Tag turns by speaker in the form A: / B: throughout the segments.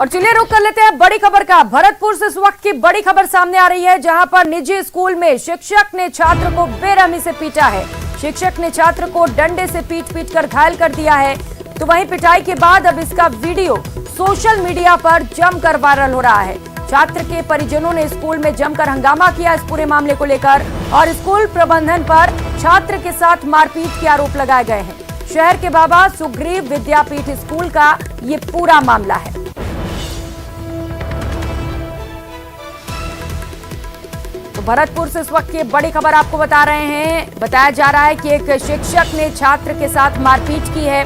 A: और चलिए रुक कर लेते हैं बड़ी खबर का। भरतपुर से इस वक्त की बड़ी खबर सामने आ रही है, जहां पर निजी स्कूल में शिक्षक ने छात्र को बेरहमी से पीटा है। शिक्षक ने छात्र को डंडे से पीट कर घायल कर दिया है। तो वहीं पिटाई के बाद अब इसका वीडियो सोशल मीडिया पर जमकर वायरल हो रहा है। छात्र के परिजनों ने स्कूल में जमकर हंगामा किया इस पूरे मामले को लेकर, और स्कूल प्रबंधन पर छात्र के साथ मारपीट के आरोप लगाए गए हैं। शहर के बाबा सुग्रीव विद्यापीठ स्कूल का ये पूरा मामला है। तो भरतपुर से इस वक्त की बड़ी खबर आपको बता रहे हैं। बताया जा रहा है कि एक शिक्षक ने छात्र के साथ मारपीट की है,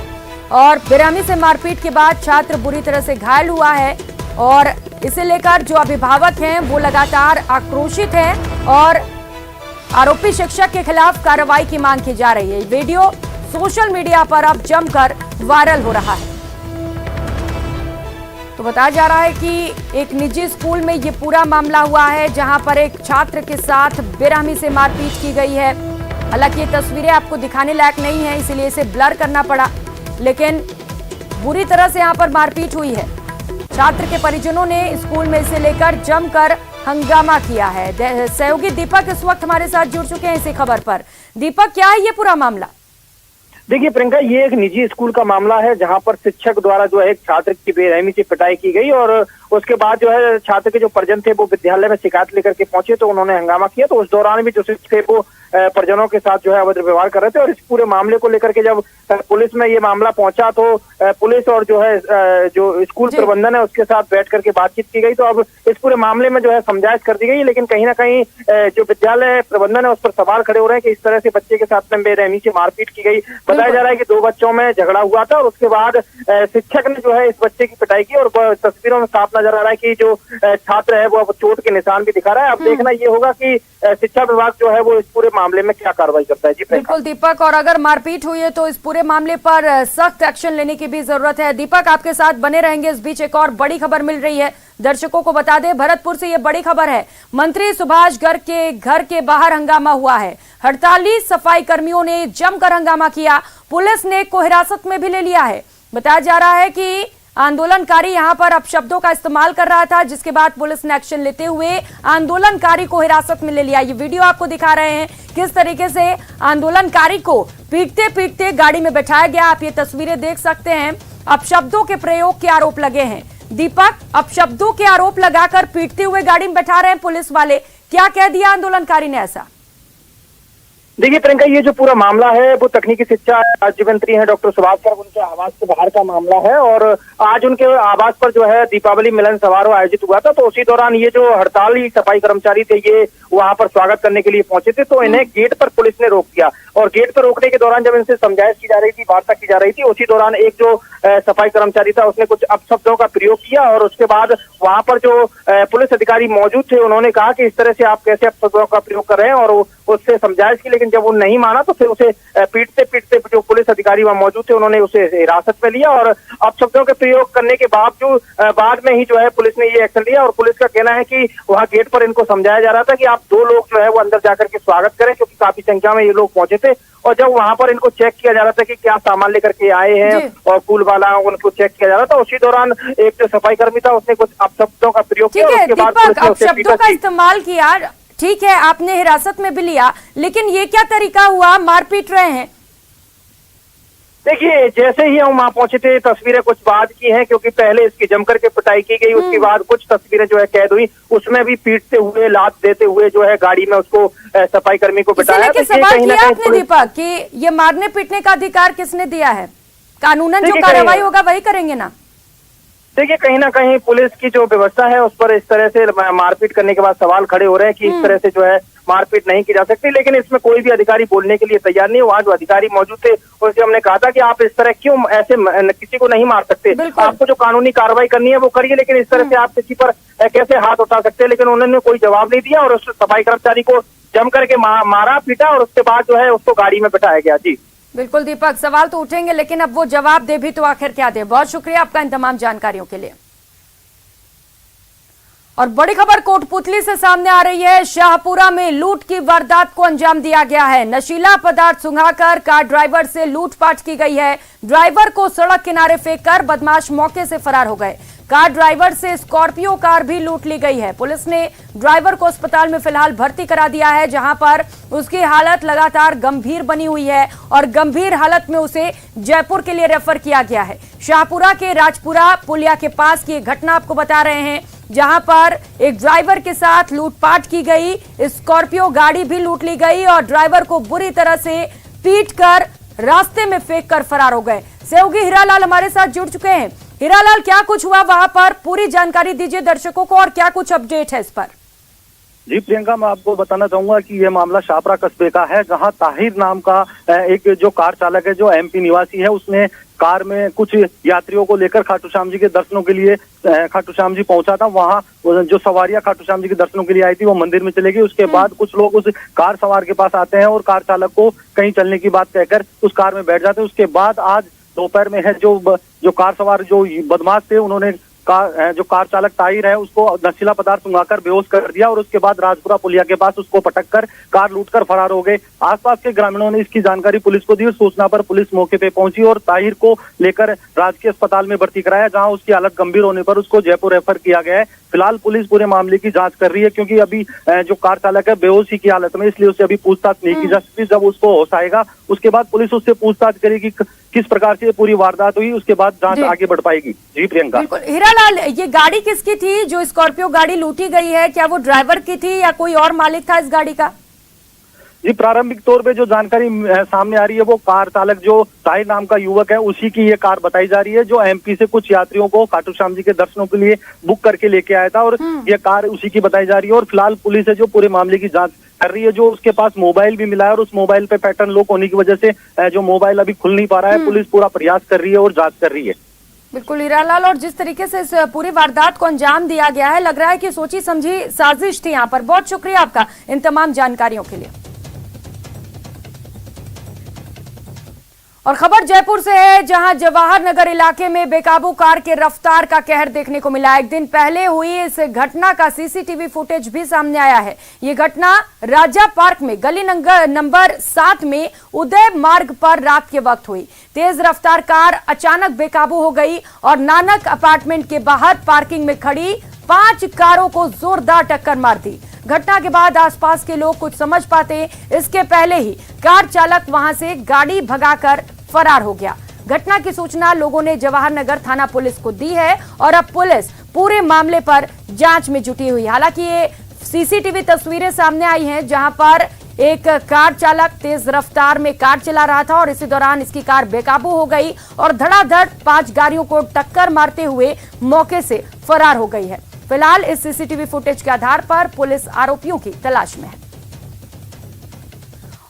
A: और बेरहमी से मारपीट के बाद छात्र बुरी तरह से घायल हुआ है। और इसे लेकर जो अभिभावक हैं वो लगातार आक्रोशित हैं, और आरोपी शिक्षक के खिलाफ कार्रवाई की मांग की जा रही है। वीडियो सोशल मीडिया पर अब जमकर वायरल हो रहा है। तो बताया जा रहा है कि एक निजी स्कूल में ये पूरा मामला हुआ है, जहां पर एक छात्र के साथ बेरहमी से मारपीट की गई है। हालांकि ये तस्वीरें आपको दिखाने लायक नहीं है, इसलिए इसे ब्लर करना पड़ा, लेकिन बुरी तरह से यहां पर मारपीट हुई है। छात्र के परिजनों ने स्कूल में इसे लेकर जमकर हंगामा किया है। सहयोगी दीपक इस वक्त हमारे साथ जुड़ चुके हैं इसी खबर पर। दीपक, क्या है ये पूरा मामला?
B: देखिए प्रियंका, ये एक निजी स्कूल का मामला है, जहां पर शिक्षक द्वारा जो है एक छात्र की बेरहमी से पिटाई की गई, और उसके बाद जो है छात्र के जो परिजन थे वो विद्यालय में शिकायत लेकर के पहुंचे, तो उन्होंने हंगामा किया। तो उस दौरान भी जो शिक्षक थे वो परिजनों के साथ जो है अभद्र व्यवहार कर रहे थे। और इस पूरे मामले को लेकर के जब पुलिस में ये मामला पहुंचा, तो पुलिस और जो है जो स्कूल प्रबंधन है उसके साथ बैठ करके बातचीत की गई। तो अब इस पूरे मामले में जो है समझाइश कर दी गई, लेकिन कहीं ना कहीं जो विद्यालय प्रबंधन है उस पर सवाल खड़े हो रहे हैं कि इस तरह से बच्चे के साथ में बेरहमी से मारपीट की गई। बताया जा रहा है कि दो बच्चों में झगड़ा हुआ था, और उसके बाद शिक्षक ने जो है इस बच्चे की पिटाई की, और तस्वीरों में साफ नजर आ रहा है कि जो छात्र है वो अब चोट के निशान भी दिखा रहा है। अब देखना ये होगा कि शिक्षा विभाग जो है वो इस पूरे मामले में क्या कार्रवाई करता है। जी
A: बिल्कुल दीपक, और अगर मारपीट हुई है तो इस पूरे मामले पर सख्त एक्शन लेने की भी जरूरत है। दीपक, आपके साथ बने रहेंगे। इस बीच एक और बड़ी खबर मिल रही है, दर्शकों को बता दें, भरतपुर से ये बड़ी खबर है। मंत्री सुभाष गर्ग के घर के बाहर हंगामा हुआ है। हड़ताली सफाई कर्मियों ने जमकर हंगामा किया। पुलिस ने को हिरासत में भी ले लिया है। बताया जा रहा है कि आंदोलनकारी यहां पर अपशब्दों का इस्तेमाल कर रहा था, जिसके बाद पुलिस ने एक्शन लेते हुए आंदोलनकारी को हिरासत में ले लिया। ये वीडियो आपको दिखा रहे हैं किस तरीके से आंदोलनकारी को पीटते पीटते गाड़ी में बैठाया गया। आप ये तस्वीरें देख सकते हैं। अपशब्दों के प्रयोग के आरोप लगे हैं। दीपक, अपशब्दों के आरोप लगाकर पीटते हुए गाड़ी में बैठा रहे हैं पुलिस वाले। क्या कह दिया आंदोलनकारी ने ऐसा?
B: देखिए प्रियंका, ये जो पूरा मामला है वो तकनीकी शिक्षा राज्य मंत्री हैं डॉक्टर सुभाष गर्ग, उनके आवास के बाहर का मामला है। और आज उनके आवास पर जो है दीपावली मिलन समारोह आयोजित हुआ था। तो उसी दौरान ये जो हड़ताली सफाई कर्मचारी थे ये वहां पर स्वागत करने के लिए पहुंचे थे, तो इन्हें गेट पर पुलिस ने रोक दिया। और गेट पर रोकने के दौरान जब इनसे समझाइश की जा रही थी, वार्ता की जा रही थी, उसी दौरान एक जो सफाई कर्मचारी था उसने कुछ अपशब्दों का प्रयोग किया। और उसके बाद वहां पर जो पुलिस अधिकारी मौजूद थे उन्होंने कहा कि इस तरह से आप कैसे अपशब्दों का प्रयोग कर रहे हैं, और उससे समझाइश की। लेकिन जब वो नहीं माना तो फिर उसे पीटते पीटते जो पुलिस अधिकारी वहां मौजूद थे उन्होंने उसे हिरासत में लिया, और अपशब्दों के प्रयोग करने के बावजूद बाद में ही जो है पुलिस ने ये एक्शन लिया। और पुलिस का कहना है कि वहां गेट पर इनको समझाया जा रहा था कि आप दो लोग जो है वो अंदर जाकर के स्वागत करें, क्योंकि काफी संख्या में ये लोग पहुंचे थे। और जब वहां पर इनको चेक किया जा रहा था कि क्या सामान लेकर के आए हैं और फूल वाला उनको चेक किया जा रहा था, उसी दौरान एक जो सफाई कर्मी था उसने कुछ अपशब्दों का प्रयोग किया। उसके बाद पुलिस ने उसे
A: अपशब्दों का इस्तेमाल किया। ठीक है, आपने हिरासत में भी लिया, लेकिन ये क्या तरीका हुआ? मारपीट रहे हैं।
B: देखिए, जैसे ही हम वहां पहुंचे थे, तस्वीरें कुछ बाद की हैं, क्योंकि पहले इसकी जमकर के पिटाई की गई, उसके बाद कुछ तस्वीरें जो है कैद हुई, उसमें भी पीटते हुए लात देते हुए जो है गाड़ी में उसको सफाई कर्मी को बिठाया।
A: तो सवाल किया आपने दीपक कि ये मारने पीटने का अधिकार किसने दिया है? कानूनन जो कार्रवाई होगा वही करेंगे ना?
B: देखिए, कहीं ना कहीं पुलिस की जो व्यवस्था है उस पर इस तरह से मारपीट करने के बाद सवाल खड़े हो रहे हैं कि इस तरह से जो है मारपीट नहीं की जा सकती। लेकिन इसमें कोई भी अधिकारी बोलने के लिए तैयार नहीं है। वहाँ जो अधिकारी मौजूद थे उनसे हमने कहा था कि आप इस तरह क्यों ऐसे किसी को नहीं मार सकते, आपको जो कानूनी कार्रवाई करनी है वो करिए, लेकिन इस तरह से आप किसी पर कैसे हाथ उठा सकते हैं। लेकिन उन्होंने कोई जवाब नहीं दिया, और उस सफाई कर्मचारी को जम करके मारा पीटा, और उसके बाद जो है उसको गाड़ी में बैठाया गया। जी
A: बिल्कुल दीपक, सवाल तो उठेंगे, लेकिन अब वो जवाब दे भी तो आखिर क्या दे। बहुत शुक्रिया आपका इन तमाम जानकारियों के लिए। और बड़ी खबर कोटपुतली से सामने आ रही है। शाहपुरा में लूट की वारदात को अंजाम दिया गया है। नशीला पदार्थ सुंघाकर कार ड्राइवर से लूटपाट की गई है। ड्राइवर को सड़क किनारे फेंककर बदमाश मौके से फरार हो गए। कार ड्राइवर से स्कॉर्पियो कार भी लूट ली गई है। पुलिस ने ड्राइवर को अस्पताल में फिलहाल भर्ती करा दिया है, जहां पर उसकी हालत लगातार गंभीर बनी हुई है और गंभीर हालत में उसे जयपुर के लिए रेफर किया गया है। शाहपुरा के राजपुरा पुलिया के पास की घटना आपको बता रहे हैं, जहां पर एक ड्राइवर के साथ लूटपाट की गई, स्कॉर्पियो गाड़ी भी लूट ली गई और ड्राइवर को बुरी तरह से पीटकर रास्ते में फेंककर फरार हो गए। सहयोगी हीरालाल हमारे साथ जुड़ चुके हैं। हीरालाल, क्या कुछ हुआ वहां पर, पूरी जानकारी दीजिए दर्शकों को और क्या कुछ अपडेट है इस पर।
C: जी प्रियंका, मैं आपको बताना चाहूंगा कि यह मामला शाहपुरा कस्बे का है, जहां ताहिर नाम का एक जो कार चालक है, जो एमपी निवासी है, उसने कार में कुछ यात्रियों को लेकर खाटू श्याम जी के दर्शनों के लिए खाटू श्याम जी पहुंचा था। वहां जो सवारियां खाटू श्याम जी के दर्शनों के लिए आई थी वो मंदिर में चले गई। उसके बाद कुछ लोग उस कार सवार के पास आते हैं और कार चालक को कहीं चलने की बात कहकर उस कार में बैठ जाते हैं। उसके बाद आज दोपहर में है जो कार सवार जो बदमाश थे, उन्होंने जो कार चालक ताहिर है उसको नशीला पदार्थ सुंघाकर बेहोश कर दिया और उसके बाद राजपुरा पुलिया के पास उसको पटककर कार लूटकर फरार हो गए। आसपास के ग्रामीणों ने इसकी जानकारी पुलिस को दी और सूचना पर पुलिस मौके पे पहुंची और ताहिर को लेकर राजकीय अस्पताल में भर्ती कराया, जहां उसकी हालत गंभीर होने पर उसको जयपुर रेफर किया गया है। फिलहाल पुलिस पूरे मामले की जांच कर रही है, क्योंकि अभी जो कार चालक है बेहोशी की हालत में, इसलिए उससे अभी पूछताछ नहीं की जा सकती। जब उसको होश आएगा उसके बाद पुलिस उससे पूछताछ करेगी किस प्रकार से पूरी वारदात हुई, उसके बाद जांच आगे बढ़ पाएगी। जी प्रियंका।
A: बिल्कुल हीरालाल, ये गाड़ी किसकी थी जो स्कॉर्पियो गाड़ी लूटी गई है? क्या वो ड्राइवर की थी या कोई और मालिक था इस गाड़ी का?
C: जी, प्रारंभिक तौर पे जो जानकारी सामने आ रही है वो कार चालक जो ताहिर नाम का युवक है उसी की ये कार बताई जा रही है, जो एमपी से कुछ यात्रियों को खाटू श्याम जी के दर्शनों के लिए बुक करके लेके आया था और ये कार उसी की बताई जा रही है। और फिलहाल पुलिस है जो पूरे मामले की जांच कर रही है। जो उसके पास मोबाइल भी मिला है और उस मोबाइल पे पैटर्न लॉक होने की वजह से जो मोबाइल अभी खुल नहीं पा रहा है, पुलिस पूरा प्रयास कर रही है और जांच कर रही है।
A: बिल्कुल हीरालाल, और जिस तरीके से इस पूरी वारदात को अंजाम दिया गया है, लग रहा है कि सोची समझी साजिश थी यहाँ पर। बहुत शुक्रिया आपका इन तमाम जानकारियों के लिए। और खबर जयपुर से है, जहां जवाहर नगर इलाके में बेकाबू कार के रफ्तार का कहर देखने को मिला। एक दिन पहले हुई इस घटना का सीसीटीवी फुटेज भी सामने आया है। ये घटना राजा पार्क में गली नंबर 7 में उदय मार्ग पर रात के वक्त हुई। तेज रफ्तार कार अचानक बेकाबू हो गई और नानक अपार्टमेंट के बाहर पार्किंग में खड़ी 5 कारों को जोरदार टक्कर मार दी। घटना के बाद आसपास के लोग कुछ समझ पाते इसके पहले ही कार चालक वहां से गाड़ी भगाकर फरार हो गया। घटना की सूचना लोगों ने जवाहर नगर थाना पुलिस को दी है और अब पुलिस पूरे मामले पर जांच में जुटी हुई। हालांकि ये सीसीटीवी तस्वीरें सामने आई हैं, जहां पर एक कार चालक तेज रफ्तार में कार चला रहा था और इसी दौरान इसकी कार बेकाबू हो गई और धड़ाधड़ 5 गाड़ियों को टक्कर मारते हुए मौके से फरार हो गई है। फिलहाल इस सीसीटीवी फुटेज के आधार पर पुलिस आरोपियों की तलाश में है।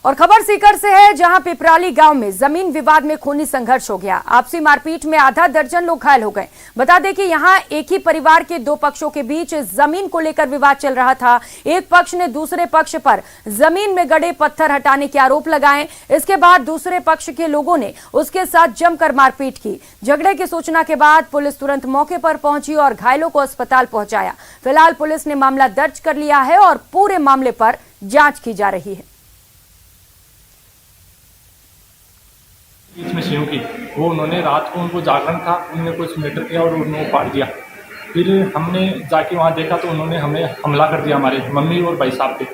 A: और खबर सीकर से है, जहां पिपराली गांव में जमीन विवाद में खूनी संघर्ष हो गया। आपसी मारपीट में आधा दर्जन लोग घायल हो गए। बता दें कि यहां एक ही परिवार के 2 पक्षों के बीच जमीन को लेकर विवाद चल रहा था। एक पक्ष ने दूसरे पक्ष पर जमीन में गड़े पत्थर हटाने के आरोप लगाए। इसके बाद दूसरे पक्ष के लोगों ने उसके साथ जमकर मारपीट की। झगड़े की सूचना के बाद पुलिस तुरंत मौके पर पहुंची और घायलों को अस्पताल पहुंचाया। फिलहाल पुलिस ने मामला दर्ज कर लिया है और पूरे मामले पर जांच की जा रही है।
D: बीच में सेव की वो उन्होंने रात को उनको जागरण था, उन्होंने कुछ मीटर किया और उन्होंने फाड़ दिया। फिर हमने जाके वहाँ देखा तो उन्होंने हमें हमला कर दिया, हमारे मम्मी और भाई साहब पे।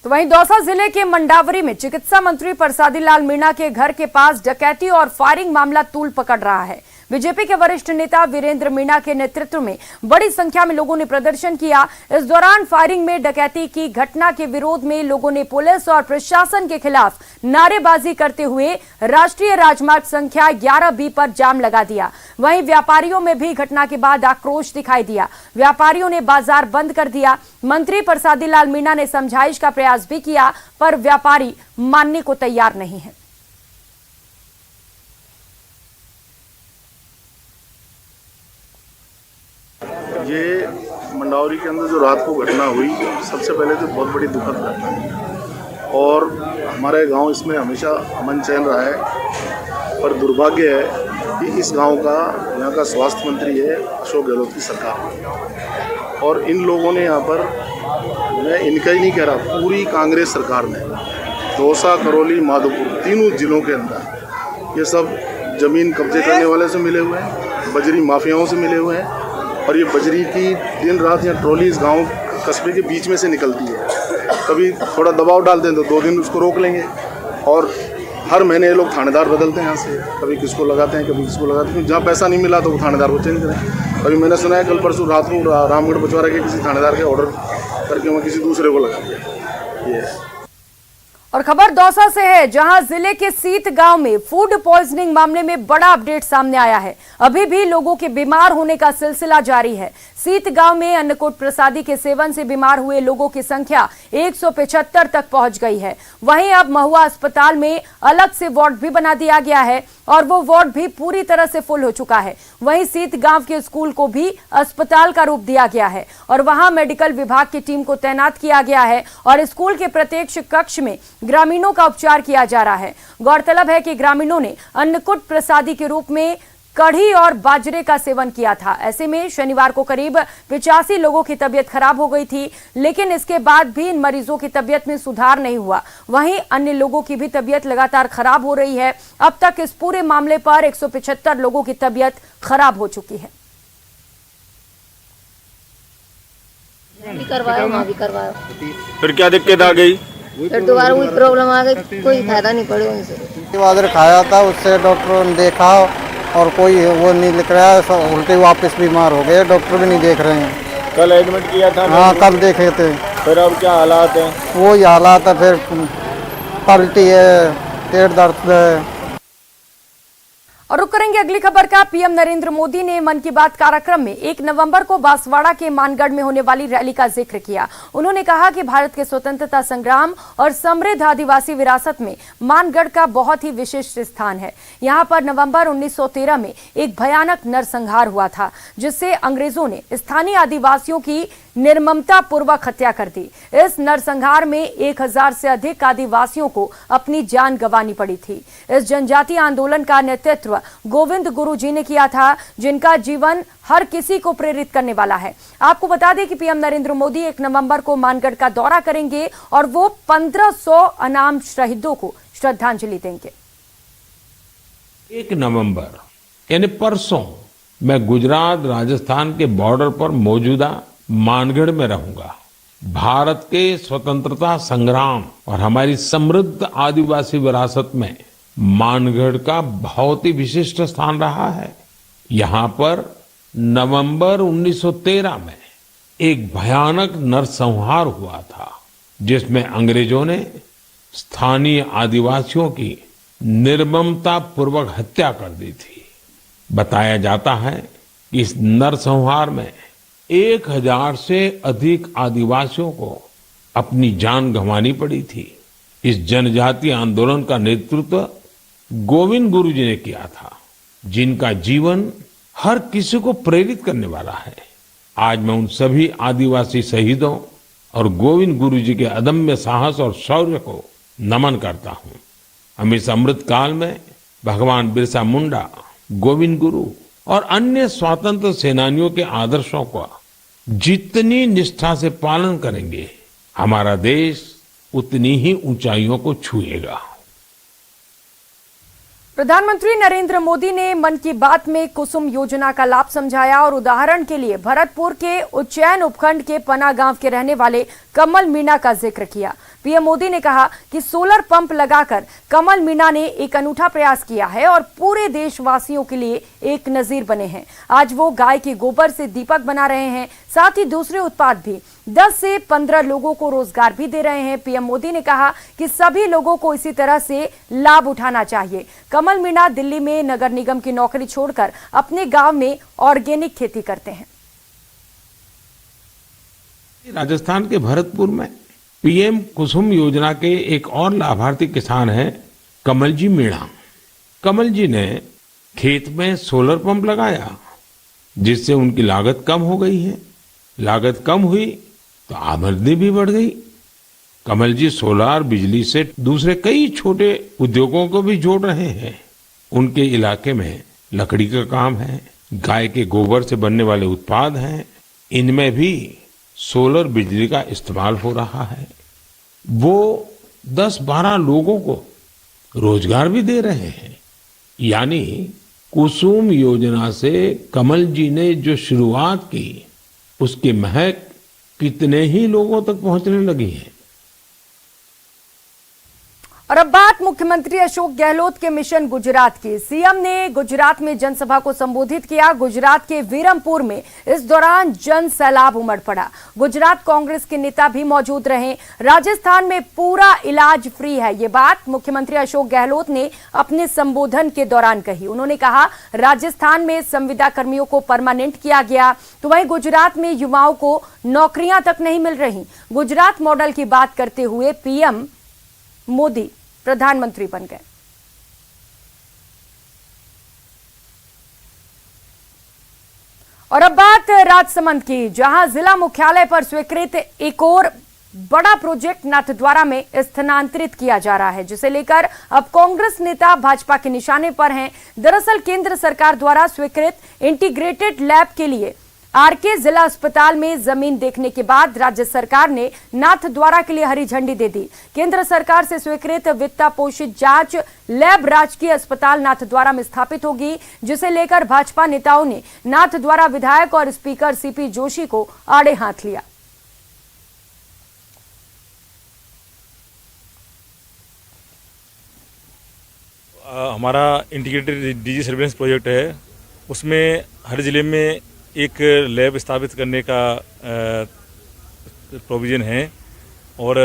A: तो वहीं दौसा जिले के मंडावरी में चिकित्सा मंत्री प्रसादी लाल मीणा के घर के पास डकैती और फायरिंग मामला तूल पकड़ रहा है। बीजेपी के वरिष्ठ नेता वीरेंद्र मीणा के नेतृत्व में बड़ी संख्या में लोगों ने प्रदर्शन किया। इस दौरान फायरिंग में डकैती की घटना के विरोध में लोगों ने पुलिस और प्रशासन के खिलाफ नारेबाजी करते हुए राष्ट्रीय राजमार्ग संख्या 11B पर जाम लगा दिया। वहीं व्यापारियों में भी घटना के बाद आक्रोश दिखाई दिया। व्यापारियों ने बाजार बंद कर दिया। मंत्री प्रसादी लाल मीणा ने समझाइश का प्रयास भी किया, पर व्यापारी मानने को तैयार नहीं है।
E: ये मंडावरी के अंदर जो रात को घटना हुई, सबसे पहले तो बहुत बड़ी दुखद घटना है और हमारे गांव इसमें हमेशा अमन चैन रहा है। पर दुर्भाग्य है कि इस गांव का यहाँ का स्वास्थ्य मंत्री है अशोक गहलोत की सरकार, और इन लोगों ने यहाँ पर, मैं इनका ही नहीं कह रहा, पूरी कांग्रेस सरकार ने दौसा, करौली, माधोपुर तीनों जिलों के अंदर ये सब जमीन कब्जे करने वाले से मिले हुए हैं, बजरी माफियाओं से मिले हुए हैं, और ये बजरी की दिन रात यहाँ ट्रॉली इस गांव कस्बे के बीच में से निकलती है। कभी थोड़ा दबाव डालते हैं तो 2 दिन उसको रोक लेंगे, और हर महीने ये लोग थानेदार बदलते हैं यहाँ से, कभी किसको लगाते हैं कभी किसको लगाते हैं, जहाँ पैसा नहीं मिला तो वो थानेदार को चेंज करें। कभी मैंने सुना है कल परसों रात को रामगढ़ बछवाड़ा के किसी थानेदार के ऑर्डर करके वहाँ किसी दूसरे को लगा दिया। ये है।
A: और खबर दौसा से है, जहां जिले के सीत गांव में फूड पॉइजनिंग मामले में बड़ा अपडेट सामने आया है। अभी भी लोगों के बीमार होने का सिलसिला जारी है। सीत गांव में अन्नकूट प्रसादी के सेवन से बीमार हुए लोगों की संख्या 175 तक पहुंच गई है। वहीं अब महुआ अस्पताल में अलग से वार्ड भी बना दिया गया है और वो वार्ड भी पूरी तरह से फुल हो चुका है। वहीं सीत गांव के स्कूल को भी अस्पताल का रूप दिया गया है और वहां मेडिकल विभाग की टीम को तैनात किया गया है और स्कूल के प्रत्येक कक्ष में ग्रामीणों का उपचार किया जा रहा है। गौरतलब है कि ग्रामीणों ने अन्नकूट प्रसादी के रूप में कढ़ी और बाजरे का सेवन किया था। ऐसे में शनिवार को करीब 85 लोगों की तबीयत खराब हो गई थी, लेकिन इसके बाद भी इन मरीजों की तबीयत में सुधार नहीं हुआ। वहीं अन्य लोगों की भी तबीयत लगातार खराब हो रही है। अब तक इस पूरे मामले पर 175 लोगों की तबीयत खराब हो चुकी है।
F: भी करवाया, वहाँ भी करवाया,
G: फिर क्या दिक्कत आ गई?
F: फिर दोबारा वही प्रॉब्लम आ गई, कोई फायदा नहीं पड़े उनसे।
H: बाजरा खाया था, उससे डॉक्टरों ने देखा और कोई वो नहीं लिख रहा है, उल्टे वापस बीमार हो गए, डॉक्टर भी नहीं देख रहे हैं।
G: कल एडमिट किया था?
H: हाँ, कल देखे थे।
G: फिर अब क्या हालात हैं?
H: वही हालात है, फिर पलटी है, पेट दर्द है।
A: और रुक करेंगे अगली खबर का। पीएम नरेंद्र मोदी ने मन की बात कार्यक्रम में 1 नवंबर को बांसवाड़ा के मानगढ़ में होने वाली रैली का जिक्र किया। उन्होंने कहा कि भारत के स्वतंत्रता संग्राम और समृद्ध आदिवासी विरासत में मानगढ़ का बहुत ही विशिष्ट स्थान है। यहां पर नवंबर 1913 में एक भयानक नरसंहार हुआ था, जिससे अंग्रेजों ने स्थानीय आदिवासियों की निर्ममता पूर्वक हत्या कर दी। इस नरसंहार में 1000 से अधिक आदिवासियों को अपनी जान गंवानी पड़ी थी। इस जनजातीय आंदोलन का नेतृत्व गोविंद गुरु जी ने किया था, जिनका जीवन हर किसी को प्रेरित करने वाला है। आपको बता दें कि पीएम नरेंद्र मोदी 1 नवंबर को मानगढ़ का दौरा करेंगे और वो 1500 अनाम शहीदों को श्रद्धांजलि देंगे।
I: 1 नवंबर यानी परसों मैं गुजरात राजस्थान के बॉर्डर पर मौजूदा मानगढ़ में रहूंगा। भारत के स्वतंत्रता संग्राम और हमारी समृद्ध आदिवासी विरासत में मानगढ़ का बहुत ही विशिष्ट स्थान रहा है। यहाँ पर नवंबर 1913 में एक भयानक नरसंहार हुआ था, जिसमें अंग्रेजों ने स्थानीय आदिवासियों की निर्ममता पूर्वक हत्या कर दी थी। बताया जाता है कि इस नरसंहार में 1000 से अधिक आदिवासियों को अपनी जान गंवानी पड़ी थी। इस जनजातीय आंदोलन का नेतृत्व गोविंद गुरु जी ने किया था, जिनका जीवन हर किसी को प्रेरित करने वाला है। आज मैं उन सभी आदिवासी शहीदों और गोविंद गुरु जी के अदम्य साहस और शौर्य को नमन करता हूं। हम इस अमृत काल में भगवान बिरसा मुंडा, गोविंद गुरु और अन्य स्वतंत्र सेनानियों के आदर्शों का जितनी निष्ठा से पालन करेंगे, हमारा देश उतनी ही ऊंचाइयों को छुएगा।
A: प्रधानमंत्री नरेंद्र मोदी ने मन की बात में कुसुम योजना का लाभ समझाया और उदाहरण के लिए भरतपुर के उज्जैन उपखंड के पना गांव के रहने वाले कमल मीणा का जिक्र किया। पीएम मोदी ने कहा कि सोलर पंप लगाकर कमल मीणा ने एक अनूठा प्रयास किया है और पूरे देशवासियों के लिए एक नजीर बने हैं। आज वो गाय के गोबर से दीपक बना रहे हैं, साथ ही दूसरे उत्पाद भी 10 से 15 लोगों को रोजगार भी दे रहे हैं। पीएम मोदी ने कहा कि सभी लोगों को इसी तरह से लाभ उठाना चाहिए। कमल मीणा दिल्ली में नगर निगम की नौकरी छोड़कर अपने गांव में ऑर्गेनिक खेती करते हैं।
I: राजस्थान के भरतपुर में पीएम कुसुम योजना के एक और लाभार्थी किसान हैं कमल जी मीणा। कमल जी ने खेत में सोलर पंप लगाया, जिससे उनकी लागत कम हो गई है। लागत कम हुई तो आमदनी भी बढ़ गई। कमल जी सोलार बिजली से दूसरे कई छोटे उद्योगों को भी जोड़ रहे हैं। उनके इलाके में लकड़ी का काम है, गाय के गोबर से बनने वाले उत्पाद हैं, इनमें भी सोलर बिजली का इस्तेमाल हो रहा है। वो 10-12 लोगों को रोजगार भी दे रहे हैं। यानी कुसुम योजना से कमल जी ने जो शुरुआत की, उसकी महक कितने ही लोगों तक पहुंचने लगी है।
A: और अब बात मुख्यमंत्री अशोक गहलोत के मिशन गुजरात की। सीएम ने गुजरात में जनसभा को संबोधित किया। गुजरात के वीरमपुर में इस दौरान जन सैलाब उमड़ पड़ा। गुजरात कांग्रेस के नेता भी मौजूद रहे। राजस्थान में पूरा इलाज फ्री है, ये बात मुख्यमंत्री अशोक गहलोत ने अपने संबोधन के दौरान कही। उन्होंने कहा राजस्थान में संविदा कर्मियों को परमानेंट किया गया, तो वहीं गुजरात में युवाओं को नौकरियां तक नहीं मिल रही। गुजरात मॉडल की बात करते हुए पीएम मोदी प्रधानमंत्री बन गए। और अब बात राजसमंद की, जहां जिला मुख्यालय पर स्वीकृत एक और बड़ा प्रोजेक्ट नाथद्वारा में स्थानांतरित किया जा रहा है, जिसे लेकर अब कांग्रेस नेता भाजपा के निशाने पर हैं। दरअसल केंद्र सरकार द्वारा स्वीकृत इंटीग्रेटेड लैब के लिए आरके जिला अस्पताल में जमीन देखने के बाद राज्य सरकार ने नाथद्वारा के लिए हरी झंडी दे दी। केंद्र सरकार से स्वीकृत वित्ता पोषित जांच लैब राजकीय अस्पताल नाथद्वारा में स्थापित होगी, जिसे लेकर भाजपा नेताओं ने नाथद्वारा विधायक और स्पीकर सीपी जोशी को आड़े हाथ लिया।
G: हमारा इंटीग्रेटेड डिजीज सर्वेलेंस प्रोजेक्ट है, उसमें हर जिले में एक लैब स्थापित करने का प्रोविज़न है और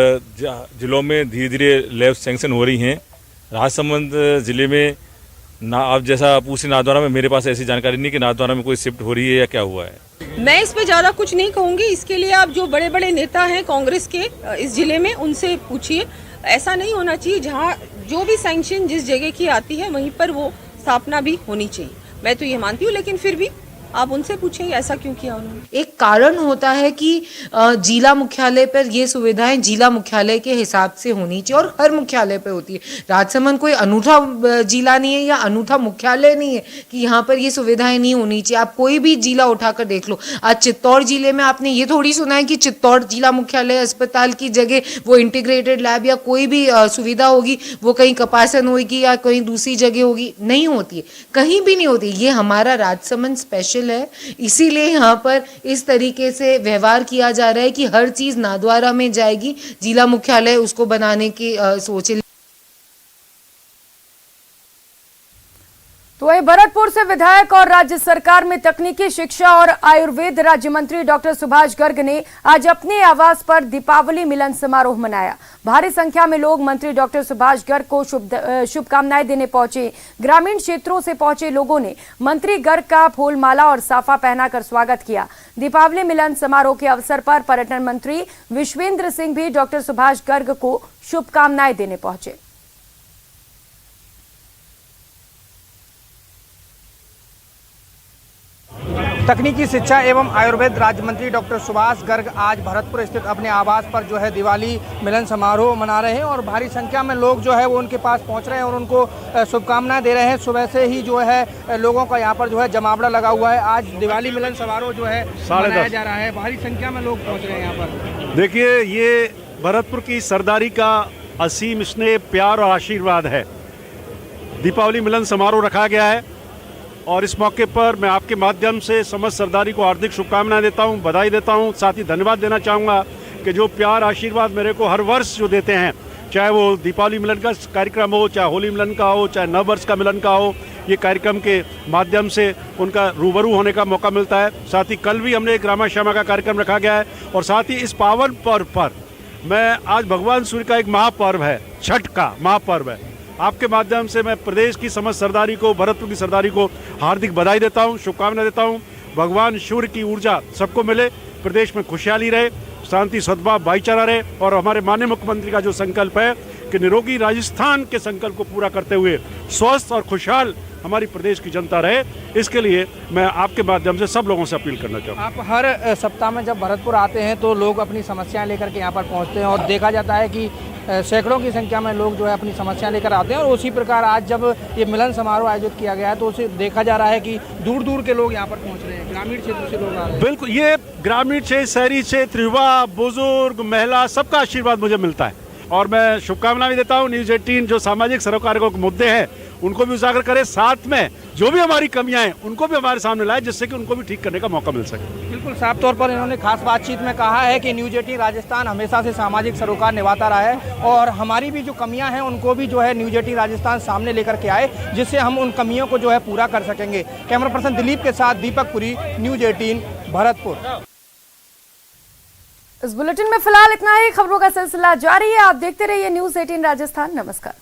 G: जिलों में धीरे धीरे लैब सैंक्शन हो रही हैं। राजसमंद ज़िले में ना आप जैसा पूछे नाथद्वारा में, मेरे पास ऐसी जानकारी नहीं कि नाथद्वारा में कोई शिफ्ट हो रही है या क्या हुआ है।
J: मैं इस पे ज़्यादा कुछ नहीं कहूँगी। इसके लिए आप जो बड़े बड़े नेता हैं कांग्रेस के इस जिले में, उनसे पूछिए। ऐसा नहीं होना चाहिए। जहाँ जो भी सैंक्शन जिस जगह की आती है वहीं पर वो स्थापना भी होनी चाहिए। मैं तो ये मानती हूँ, लेकिन फिर भी आप उनसे पूछेंगे ऐसा क्यों किया उन्होंने।
K: एक कारण होता है कि जिला मुख्यालय पर ये सुविधाएं जिला मुख्यालय के हिसाब से होनी चाहिए और हर मुख्यालय पे होती है। राजसमंद कोई अनूठा जिला नहीं है या अनूठा मुख्यालय नहीं है कि यहाँ पर ये सुविधाएं नहीं होनी चाहिए। आप कोई भी जिला उठाकर देख लो। आज चित्तौड़ जिले में आपने ये थोड़ी सुना है कि चित्तौड़ जिला मुख्यालय अस्पताल की जगह वो इंटीग्रेटेड लैब या कोई भी सुविधा होगी वो कहीं कपासन होगी या कहीं दूसरी जगह होगी। नहीं होती है, कहीं भी नहीं होती। ये हमारा राजसमंद स्पेशल है, इसीलिए यहाँ पर इस तरीके से व्यवहार किया जा रहा है कि हर चीज नाथद्वारा में जाएगी। जिला मुख्यालय उसको बनाने की सोच।
A: तो वहीं भरतपुर से विधायक और राज्य सरकार में तकनीकी शिक्षा और आयुर्वेद राज्य मंत्री डॉक्टर सुभाष गर्ग ने आज अपने आवास पर दीपावली मिलन समारोह मनाया। भारी संख्या में लोग मंत्री डॉक्टर सुभाष गर्ग को शुभकामनाएं देने पहुंचे। ग्रामीण क्षेत्रों से पहुंचे लोगों ने मंत्री गर्ग का फूलमाला और साफा पहनाकर स्वागत किया। दीपावली मिलन समारोह के अवसर पर पर्यटन मंत्री विश्वेंद्र सिंह भी डॉक्टर सुभाष गर्ग को शुभकामनाएं देने पहुंचे।
L: तकनीकी शिक्षा एवं आयुर्वेद राज्य मंत्री डॉक्टर सुभाष गर्ग आज भरतपुर स्थित अपने आवास पर जो है दिवाली मिलन समारोह मना रहे हैं और भारी संख्या में लोग जो है वो उनके पास पहुंच रहे हैं और उनको शुभकामनाएं दे रहे हैं। सुबह से ही जो है लोगों का यहाँ पर जो है जमावड़ा लगा हुआ है। आज दिवाली मिलन समारोह जो है मनाया जा रहा है। भारी संख्या में लोग पहुँच रहे हैं यहाँ पर।
M: देखिए, ये भरतपुर की सरदारी का असीम स्नेह, प्यार और आशीर्वाद है। दीपावली मिलन समारोह रखा गया है और इस मौके पर मैं आपके माध्यम से समस्त सरदारी को हार्दिक शुभकामनाएं देता हूं, बधाई देता हूं। साथ ही धन्यवाद देना चाहूँगा कि जो प्यार आशीर्वाद मेरे को हर वर्ष जो देते हैं, चाहे वो दीपावली मिलन का कार्यक्रम हो, चाहे होली मिलन का हो, चाहे नव वर्ष का मिलन का हो, ये कार्यक्रम के माध्यम से उनका रूबरू होने का मौका मिलता है। साथ ही कल भी हमने एक रामा श्यामा का कार्यक्रम रखा गया है और साथ ही इस पावन पर्व पर मैं आज भगवान सूर्य का एक महापर्व है, छठ का महापर्व है, आपके माध्यम से मैं प्रदेश की समस्त सरदारी को, भरतपुर की सरदारी को हार्दिक बधाई देता हूं, शुभकामनाएं देता हूं। भगवान सूर्य की ऊर्जा सबको मिले, प्रदेश में खुशहाली रहे, शांति, सद्भाव, भाईचारा रहे और हमारे माननीय मुख्यमंत्री का जो संकल्प है कि निरोगी राजस्थान के संकल्प को पूरा करते हुए स्वस्थ और खुशहाल हमारी प्रदेश की जनता रहे, इसके लिए मैं आपके माध्यम से सब लोगों से अपील करना चाहूँगा।
L: आप हर सप्ताह में जब भरतपुर आते हैं तो लोग अपनी समस्याएं लेकर के यहाँ पर पहुँचते हैं और देखा जाता है कि सैकड़ों की संख्या में लोग जो है अपनी समस्या लेकर आते हैं। और उसी प्रकार आज जब ये मिलन समारोह आयोजित किया गया है तो उसे देखा जा रहा है कि दूर दूर के लोग यहाँ पर पहुँच रहे हैं, ग्रामीण क्षेत्र से लोग आ रहे हैं।
M: बिल्कुल, ये ग्रामीण क्षेत्र, शहरी क्षेत्र, युवा, बुजुर्ग, महिला, सबका आशीर्वाद मुझे मिलता है और मैं शुभकामना भी देता हूँ। न्यूज़ 18 जो सामाजिक सरोकारों के मुद्दे हैं उनको भी उजागर करे, साथ में जो भी हमारी कमियां हैं उनको भी हमारे सामने लाए, जिससे कि उनको भी ठीक करने का मौका मिल सके।
L: बिल्कुल साफ तौर पर इन्होंने खास बातचीत में कहा है कि न्यूज़ 18 राजस्थान हमेशा से सामाजिक सरोकार निभाता रहा है और हमारी भी जो कमियां हैं उनको भी जो है न्यूज़ 18 राजस्थान सामने लेकर के आए, जिससे हम उन कमियों को जो है पूरा कर सकेंगे। कैमरा पर्सन दिलीप के साथ दीपक पुरी, न्यूज़ 18 भरतपुर।
A: इस बुलेटिन में फिलहाल इतना ही। खबरों का सिलसिला जारी है, आप देखते रहिए न्यूज़ 18 राजस्थान। नमस्कार।